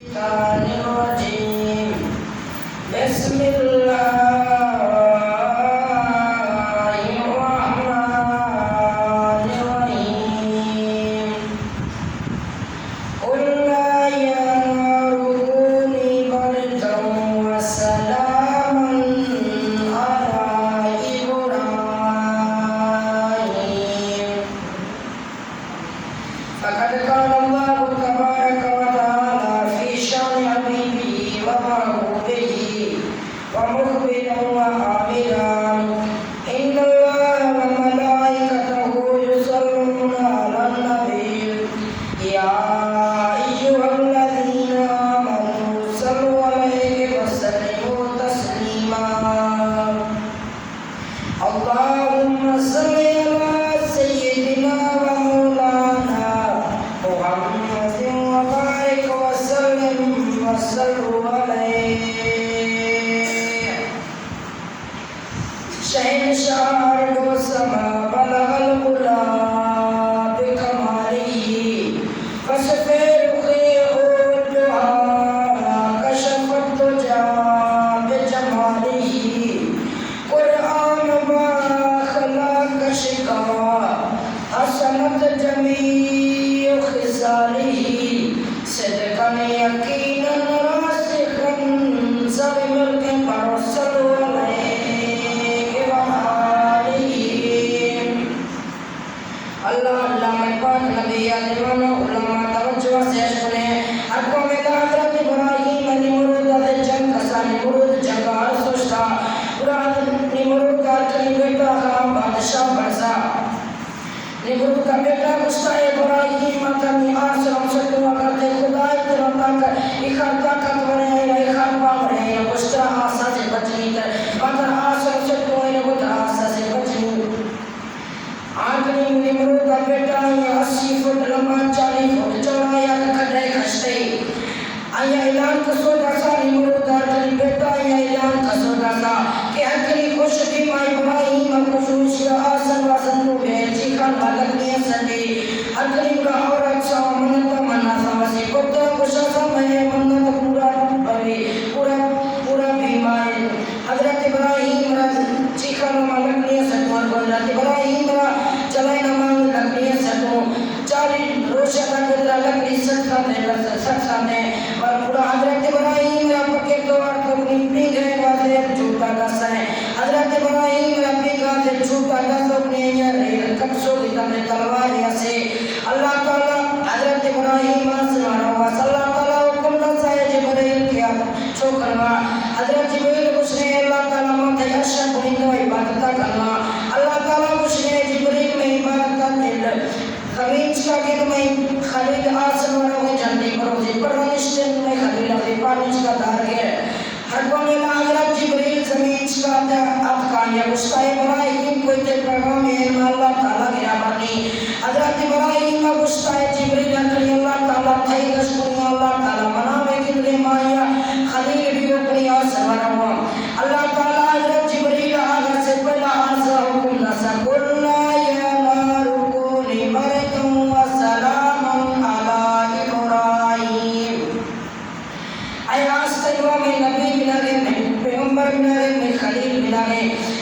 الرجيم بسم الله الرحمن الرحيم قل لا يا نار كوني بردا وسلاما على إبراهيم فقد قال الله تبارك وتعالى في شأن حبيبه ومحبوبه ومخبرا وعاملا إن الله وملائكته يصلون على النبي يا أيها الذين آمنوا صلوا عليه وسلموا تسليما اللهم صل على سيدنا ومولانا محمد وبارك وسلم وصلوا عليه شهنشاه أرض السماء بلغ العلا بكماله فسفر خير الدعاء كشف الدجى بجماله قرآن ما خلق شكوى حسنت جميع خصاله صدقا يقينا راسخا سلم الكبر صلوا عليه وآله اللہ علامہ پاک نبی علیمان علماء توجہ سے سنے حقوں میں حضرت ابراہیم نمرود جنگ کسا نمرود جنگار سوچتا نمرود کا کلی بیٹا خام بادشاہ برسا نمرود کا بیٹا گستا ابراہیم اکمی آسرم سکتوا کرتے خدای ترمتا کر اخر طاقت ورہے اخر پاک رہے گستا آسا سے بچنی کر مطر آسرم سکتوا نمرود آسا سے بچنی آنکھنی نمرود کا بیٹا یہ 80 فٹ لمبا 40 فٹ چوڑا یا کھڑے کھشتے آیا اعلان کسو داسا نمرود آنکھنی بیٹا یہ اعلان کسو داسا کہ آنکھنی خوش بھی مائی ابراہیم خصوص یا آسن واسن کو بیچی خان بھالک نہیں سکے آنکھنی برا عورت سا منت منا ساسی کتا کشا سا میں منت پورا بھی مائی حضرت ابراہیم را چیخان مالک نہیں سکو حضرت ابراہیم را چلائی نمان لکڑی سکو 40 روشہ کا قدرہ لکڑی سکتا میں اور پورا حضرت ابراہیم را پکے دوار کو اپنی گئے واضح جھوٹا دسا ہے حضرت ابراہیم را پیگا سے جھوٹا دسا اپنی یا ریل کپسو دیتا میں تلواریہ سے اللہ تعالیٰ حضرت ابراہیم آسمان ہوا صلی اللہ تعالیٰ حکم دسا ہے جبریل کیا چھوکروا حضرت جبریل کچھ نے اللہ تعالیٰ مانتے اشرف ہندو عبادتہ کرنا اللہ تعالیٰ کچھ نے جبریل میں عبادتہ دل خلیج کا کہ میں خلیل آسمان ہوئے جنڈی پروزی پرونشتن میں خلیل ہوئے پانچ کا دار گئے ہر کو میں حضرت جبریل زمین کا اتکان یا گشتہ ابراہیم کوئی تے پیغام ہے اللہ تعالیٰ گرا برنی حضرت ابراہیم کا گشتہ جبریل اکلی اللہ تعالیٰ تھائی گشتنی اللہ تعالیٰ منامے کتلے مایا خلیل بھی اپنی آسمان ہوا اللہ تعالیٰ حضرت جبریل آگا سے پہلا آسا حکم نسا قلنا یا نار کونی بردن وسلاما علی ابراہیم اے آستیوہ میں نبی ملے میں پیغمبر ملے میں خلیل ملے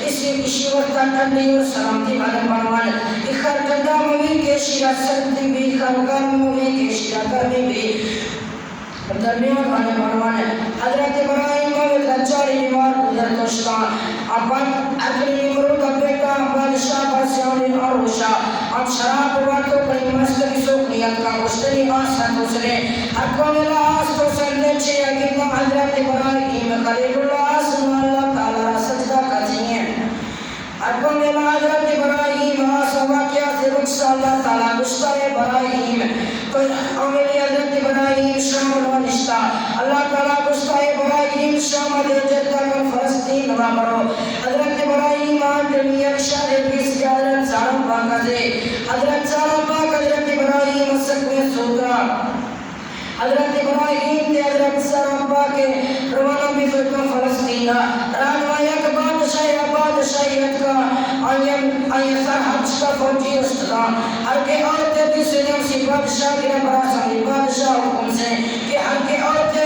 اسی وقت ٹھنڈی اور سلامتی والے بنوان اخر ٹھنڈا موی کے شیرہ سردی بھی اخر گرم موی کے شیرہ گرمی بھی درمیان والے بنوان حضرت ابراہیم میں لچاری دیوار گزر توشتا ابان اکلی نمرود کا بیٹا بادشاہ بادشاہی اور روشا اب شراب باتوں کئی مستقی سوکنیت کا گشتری آسا دوسرے اکوان اللہ آس تو سرنے چھے اگرنا حضرت ابراہیم خلیل اللہ آسن اللہ تعالیٰ سجدہ کھجیئے اکوان اللہ حضرت ابراہیم آسا واقعہ سے رکشہ اللہ تعالیٰ گشتہ ابراہیم اولی حضرت ابراہیم شامل و نشتہ اللہ تعالیٰ گشتہ ابراہیم شامل جدہ کر فلسطین نوا مرو حضرت ابراہیم آنٹنی اکشہ دے پیس کے حضرت زارم باقا دے حضرت زارم باقا حضرت ابراہیم سکویں سوترا حضرت ابراہیم دے حضرت زارم باقے روانہ بھی فرقہ فلسطین رانوہ یک بادشاہیت کا آئین سرحج کا فوجی استدا ہر کے عورتیں بھی سنوں سی بادشاہ کی نبرا سالی بادشاہ حکم سے کہ ہر کے عورتیں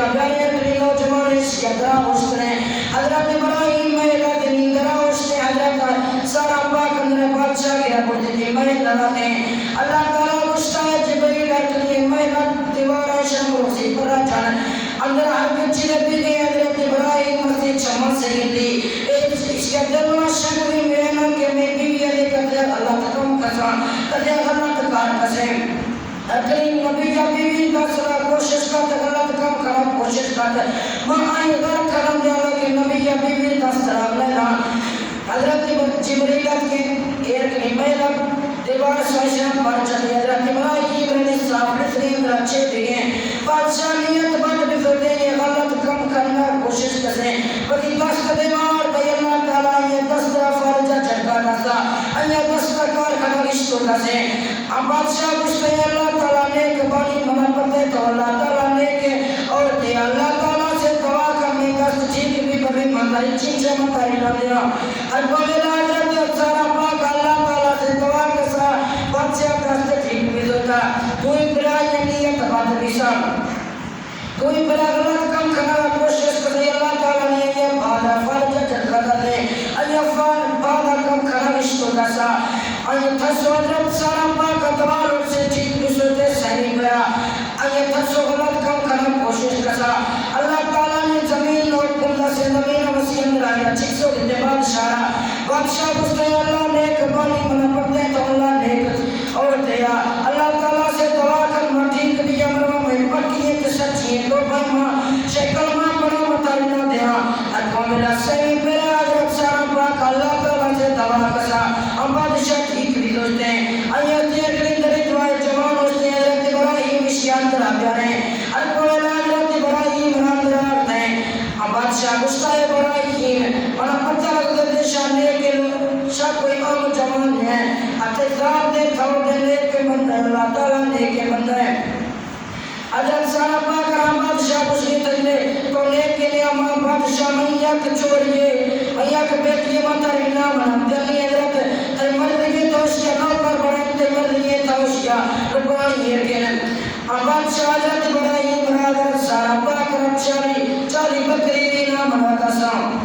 پیارے اپنی نوجوان سیادرہ ہوشتے حضرت ابراہیم میرا دنی درہ ہوشتے حضرت سارا پاک اندر بادشاہ گیا پڑھتے تھے میں لگا ہے اللہ تعالیٰ ہوشتا ہے جبریل اٹھلی میرا دیوارہ شرم روسی پر جانا اندر ہر کچھ ربی گئے حضرت ابراہیم مسجد چمت سے گئی اس کے دلوہ شکوی میرے کہ میں بیوی علی قدر اللہ تکم کسان قدر غلط کار کسیں اکریم نبی یا بیوی کا صلاح کوشش کرتا غلط کم خراب کوشش کرتا ماں آئی غیر کرم دیالا کہ نبی یا بیوی کا صلاح لینا حضرت جبریلت کے ایک نمیلہ دیوار سوشن پر چلی حضرت ابراہیم رضی صاحب رسلیم رچے دیئے بادشاہ نیت بند بفرتے یہ غلط کم کرنا کوشش کریں بلی دست دیوار بھئی اللہ تعالیٰ یہ دست فارجہ جھڑکا نسا یہ دست کار کھنگش تو کسیں اب بادشاہ کچھتے اللہ تعالیٰ نے کبانی منع پڑتے تو اللہ تعالیٰ نے کہ اور دے اللہ تعالیٰ سے دعا کرنے دست چیک بھی بھئی مندری چین سے مطاری نہ دیا ارباب حضرت سارا پاک اللہ تعالیٰ سے دعا کسا بادشاہ دست ٹھیک بھی ہوتا کوئی برای نیت بات بیسا کوئی بڑا غلط کم کھنا کوشش کرے اللہ تعالیٰ نے یہ بھادا فرجہ جھڑکا دے یہ بھادا کم کھنا رشتو دسا یہ تھسو حضرت سارا پاک دواروں سے ٹھیک بھی سوتے سہنی گیا یہ تھسو غلط کم کھنا کوشش کرا اللہ تعالیٰ نے زمین اور کندہ سے زمین وسیع اندر آیا چھک سو دیتے بادشاہ کستے اللہ نیک بانی منہ پڑتے تو اللہ نیک اور دیا اللہ تعالیٰ سے دعا کر مٹھیک بھی امرہ میں پکیے کہ سچی تو بھائی ماں شکل ماں بڑا مطالعہ دیا ارکو ملا صحیح میرا حضرت سارا پاک اللہ تعالیٰ سے دعا کسا ہم بادشاہ ٹھیک بھی دوستے ہیں آیت یہ کلندری دعائے جوان ہوستے ہیں حضرت ابراہیم اشیان در آبیا رہے ہیں ارکو ملا حضرت ابراہیم رام در آبتے ہیں ہم بادشاہ گشتہ ابراہیم بڑا پتہ لگتے دے شانے کے لوگ شاہ کوئی عام جوان ہے اتظار دے تھوڑ دے لے کے بندہ اللہ تعالیٰ نے کے بندہ ہے حضرت سارا پاک رام بادشاہ کچھ تجلے تو لے کے لیا ماں بادشاہ میں یک چھوڑیے میں یک بیٹی مطر نام دلی حضرت تے مردگی توشیا نوکر بڑھیں تے مردگی توشیا رکوانی ہے کہ بادشاہ حضرت ابراہیم حضرت سارا پاک رب چالی بکری نام رکھا سام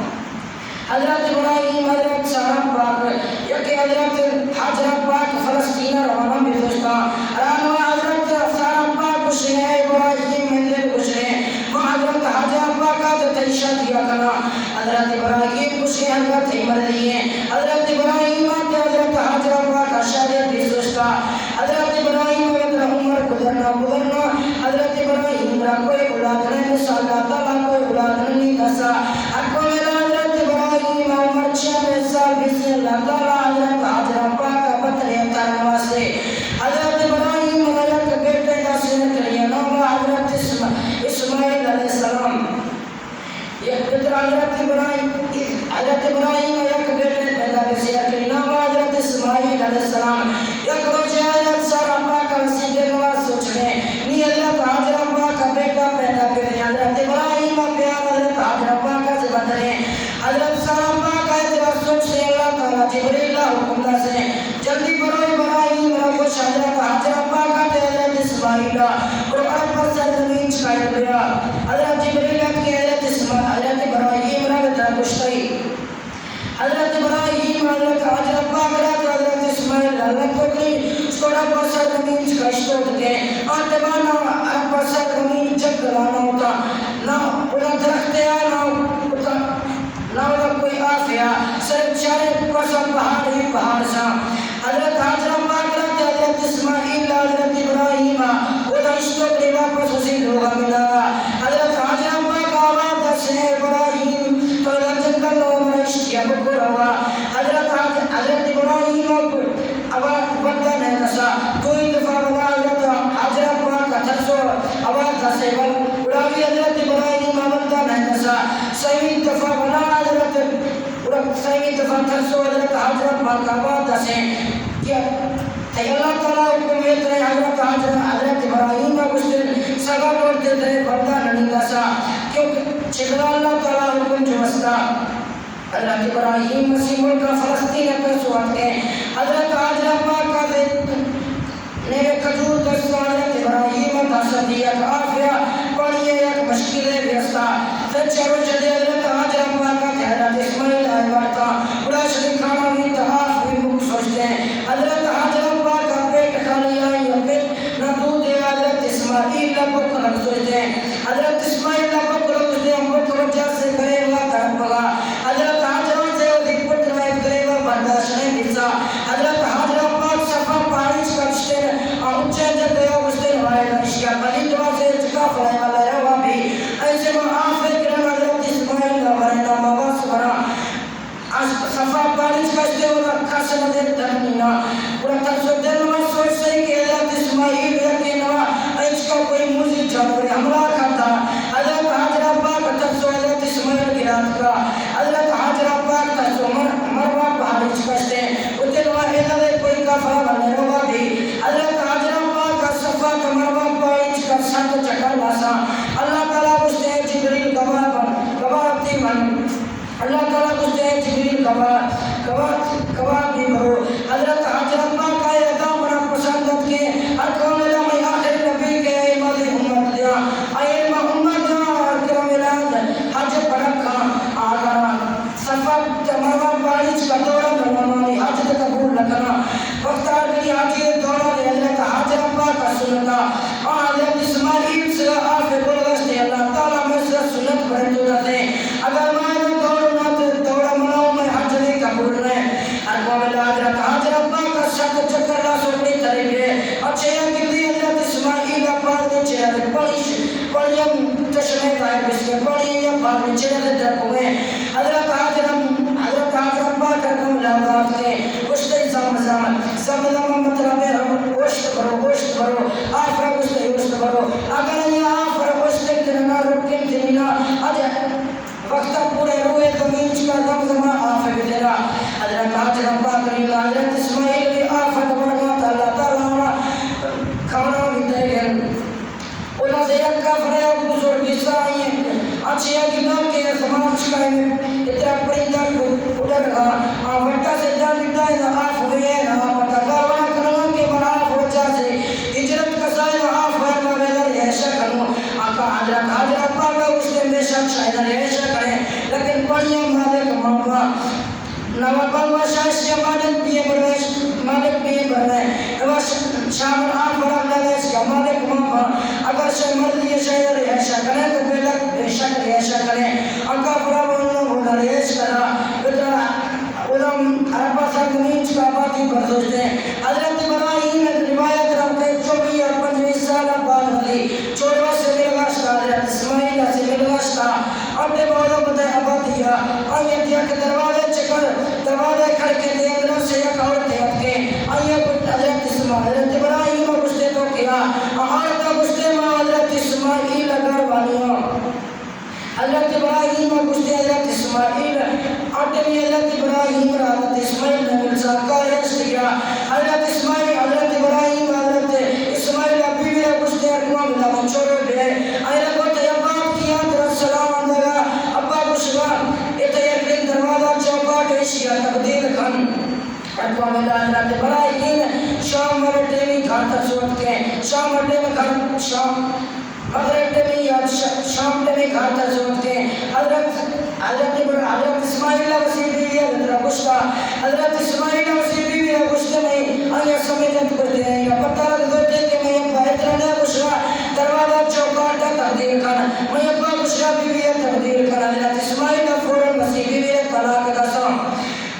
حضرت ابراہیم حضرت سارا پاک یکی حضرت حضرت پاک فلسطین روانہ میں دوستا رانو حضرت سارا پاک کچھ ہے ابراہیم مندر کچھ ہے وہ حضرت حضرت پاک آتا تیشہ دیا کرنا حضرت ابراہیم کچھ ہے حضرت مردی ہے حضرت ابراہیم آتا حضرت حضرت پاک اشاریت بھی دوستا حضرت ابراہیم حضرت عمر گزرنا حضرت ابراہیم را کوئی اولاد نہیں سالا تعالیٰ کوئی اولاد نہیں دسا اکو میرا حضرت ابراہیم عمر 6 سال بسی اللہ تعالیٰ حضرت حضرت پاک بطر اختار نواسے حضرت ابراہیم حضرت بیٹے کا سنت لیا نوبہ حضرت اسماعیل علیہ السلام یک پتر حضرت ابراہیم یک بیٹے پیدا کسی اکلی نوبہ حضرت اسماعیل علیہ السلام یک روچے حضرت سارا پاک وسیع نواز سوچنے نی حضرت حضرت پاک بیٹا پیدا کریں حضرت ابراہیم پیار حضرت حضرت پاک سے بدلیں حضرت سارا پاک اعتراض سوچتے اللہ تعالیٰ جبریل حکم دا سے جلدی برو ابراہیم رکوش حضرت حضرت پاک حضرت اسماعیل اور اب پر سر زمین چکائے گیا حضرت جبریل کی حضرت ابراہیم رکوش تئی حضرت ابراہیم حضرت حضرت پاک حضرت اسماعیل اللہ کو کی اس کو رب پر سر زمین چکائش توڑ کے اور تبانا رب پر سر زمین چک دلانا ہوتا نہ انہا درخت آنا نہ کوئی آفیا صرف چارے پسر پہاڑ ہی پہاڑ سا حضرت حضرت پاک حضرت اسماعیل حضرت ابراہیم اولا اشتو کے واپس اسی لوگا ملا حضرت حضرت پاک آباد دس ہے ابراہیم تو لجن کر لو مرا اشتیا بکر ہوا حضرت ابراہیم آباد بندہ نہیں دسا کوئی دفعہ بلا حضرت پاک ترسو آباد دس ہے اڑاوی حضرت ابراہیم بندہ نہیں دسا صحیح دفعہ بلا صحیح دفعہ ترسو حضرت حضرت پاک آباد دس ہے کیا اللہ تعالیٰ حکومیت رہے حضرت ابراہیم کا کچھ سگا پڑھتے تھے بردہ نہیں دسا کیونکہ چکرا اللہ تعالیٰ حکم جو وستا حضرت ابراہیم مسیح ملک فلسطین اکر سوات کے حضرت پاک کا نیوے کجور دستا حضرت ابراہیم دسا دیا آفیا پڑھئے یک مشکل ویستا پھر چاروں جدے حضرت حاجرہ پاک کا حضرت اسماعیل آئے بارتا بڑا شریف کھانا بھی تحاف بھی مک سوچتے ہیں حضرت حاجرہ پاک کا پیٹ خالی آئی یا پیٹ نہ دودھ دے حضرت اسماعیل کا بک لگ سوچتے ہیں حضرت اسماعیل کا بک لگ سوچتے ہیں بک وجہ سے کرے اللہ تعالیٰ بگا حضرت حاجرہ سے ادھک پٹ رائے کرے اللہ برداشت نہیں بھیسا حضرت حاجرہ پاک صفا پانچ کرشتے ہیں اونچے جب گیا گستے نوائے نشیا قلی دعا سے چکا فلائے والا روا بھی ایسے میں آفے کرن حضرت اسماعیل کا ورنہ مواس ورہ صفا پانچ کرشتے ہونا کھاسے مدر دھنینا پورا ترسو دل میں سوچ سے کہ حضرت اسماعیل یکی نوا ایچ کا کوئی موزی جانور حملہ کرتا حضرت حاجرہ پاک ترسو حضرت اسماعیل کی رات کا حضرت حاجرہ پاک ترسو مروا پہاڑیچ کرشتے اتنے نوا ایدھے کوئی کافا ورنہ روا بھی حضرت حاجرہ پاک کا صفا کا مروا پہاڑیچ کر ساتھ چکر لاسا اللہ تعالیٰ کچھتے ہیں جبریل گواہ تی من اللہ تعالیٰ کچھتے ہیں جبریل گواہ بھی بھرو حضرت حاجرہ پاک کا ادا مرا پسندت کے ہر قوم اللہ میں آخر نبی کے امت امت دیا آئے امت دیا اور کرم الہد حج پڑکا آگرہ صفا مروا پہاڑیچ کا دورہ بنوانی حج قبول لکنا وقتار کی حاجی دورہ دے حضرت حاجرہ پاک کا سنتا اور حضرت اسماعیل سے آفے بلغشتے اللہ تعالیٰ میں سے سنت بڑھتو رہتے اگر میں دوڑنا تو دوڑا مناؤں میں حج نہیں قبول رہے ارقوام اللہ حضرت حاجرہ پاک کا شک چکر لا سوٹی طریقے اچھے اگلی حضرت اسماعیل پاک دے چہرے پڑیم چشمے دائر بسکے پڑیم پاک دے چہرے در ہوئے حضرت حاجرہ پاک رکھوں لہذات کے گشتے زمزم مطلب ہے گوشت برو آفرہ گشتے گوشت برو اگر یہ آفرہ گشتے کرنا رکن تنینا وقت پورے روئے دمینچ کا زمزمہ آفرہ بجرا حضرت حاجرہ پاک ریلا حضرت اسماعیل بھی آفرہ برنا اللہ تعالیٰ کھانا بھی دے گئے انہوں سے یک کا فریا بزرگ جسا آئیے اچھی اگلا کے زمان شکائے میں اتنا پریندہ اڑر گا وٹا سے جان لٹائے نا آف ہوئے نا پتا گاونا کرنا کے مناف ہو جا سے ہجرت کسائے نا آف ہوئے نا ویدر ایشا کرنو آقا حاجرہ پاکا اس نے بے شک شاید ایشا کریں لیکن پڑھیا مالک مانگا نوابا شاشیا مالک پیے بڑھائے نوا شامل آف ورہ لگائے یا مالک مانگا اگر شاید مرد یہ شاید ایشا کریں تو بے شک ایشا کریں آقا فرہ بولنا ہونا ریش کرا بطرہ علم عربہ سرگنیچ کا باتی بردوشتے ہیں حضرت ابراہیم روایت رکھتے 24 اور 25 سالہ بعد ہوئی 14 سے ملگاشتا حضرت اسماعیل سے ملگاشتا اور دے بہت بتائے عبادیہ آئیے دیا کہ دروازے کھڑکے دے اندروں سے یک عورت ہے اپکے آئیے حضرت اسماعیل حضرت ابراہیم گشتے تو کیا آہارتا گشتے ماں حضرت اسماعیل اگر والیوں حضرت ابراہیم گشتے حضرت اسماعیل آٹھویں حضرت ابراہیم حضرت اسماعیل نے ملسا کائش کیا حضرت اسماعیل حضرت ابراہیم حضرت اسماعیل بیوی گشتے اکوام اللہ چھوڑو بے آئیے بہت یباب کیا در سلام اندگا ابا گشوا اتنے یکرین دروازہ چوپاٹ ایشیا تقدیر کھن اکوام اللہ حضرت ابراہیم شام مرٹے میں گھاتا سوٹ کے شام مرٹے میں گھر شام مغرب میں یا شام میں گھاتا سوٹ کے حضرت اسماعیل وسیع بیوی حضرت گشتا حضرت اسماعیل وسیع بیوی گشتے میں آیا سمیجت کرتے ہیں یا پتہ لگ دیتے کہ میں ابا اتنا گشتا دروازہ چوکاٹا تقدیر کھانا میں ابا گشتا بیوی تقدیر کھانا حضرت اسماعیل فوراً وسیع بیوی طلاق دسا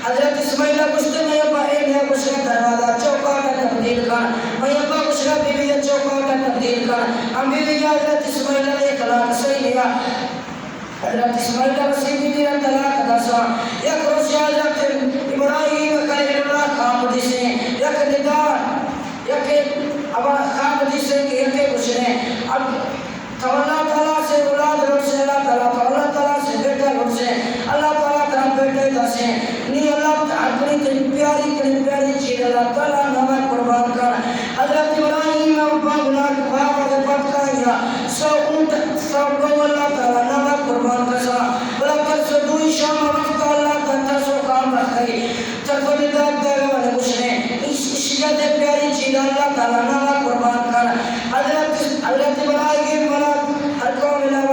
حضرت اسماعیل گشتے میں ابا ایک گشتا دروازہ چوکاٹا تقدیر کھانا میں ابا گشتا بیوی چوکاٹا تقدیر کھانا ہم بیوی حضرت اسماعیل نے طلاق صحیح لیا حضرت اسماعیل وسیع بیوی طلاق دسا یک روز حضرت ابراہیم خلیل اللہ خامدی سے یک ندار یک ابا خامدی سے کہ یک گشنے اب تو اللہ تعالیٰ سے اولاد روٹ سے اللہ تعالیٰ سے بیٹا روٹ سے اللہ تعالیٰ بیٹے دسے نی اللہ اپنی پیاری چیز اللہ تعالیٰ نمائے قربان کر حضرت ابراہیم ابا گناہ بابا دے پتکایا سو گو اللہ تعالیٰ نمائے قربان کرسا بلا کر سو دوئی شام وقت اللہ تعالیٰ سو کام رکھائی چکو نداب دے گا بنے گشنے عشقیت پیاری چیز اللہ تعالیٰ نمائے قربان کر حضرت ابراہیم ہر قوم اللہ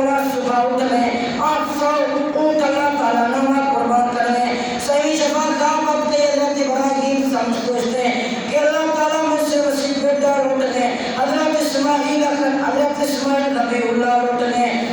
تعالیٰ نما قربان کریں. صحیح شفاعت وقت حضرت ابراہیم سمجھتے ہیں کہ اللہ تعالیٰ مجھ سے وسیع بیٹا لوٹ لیں. حضرت اسماعیل نبی اللہ لوٹ لیں.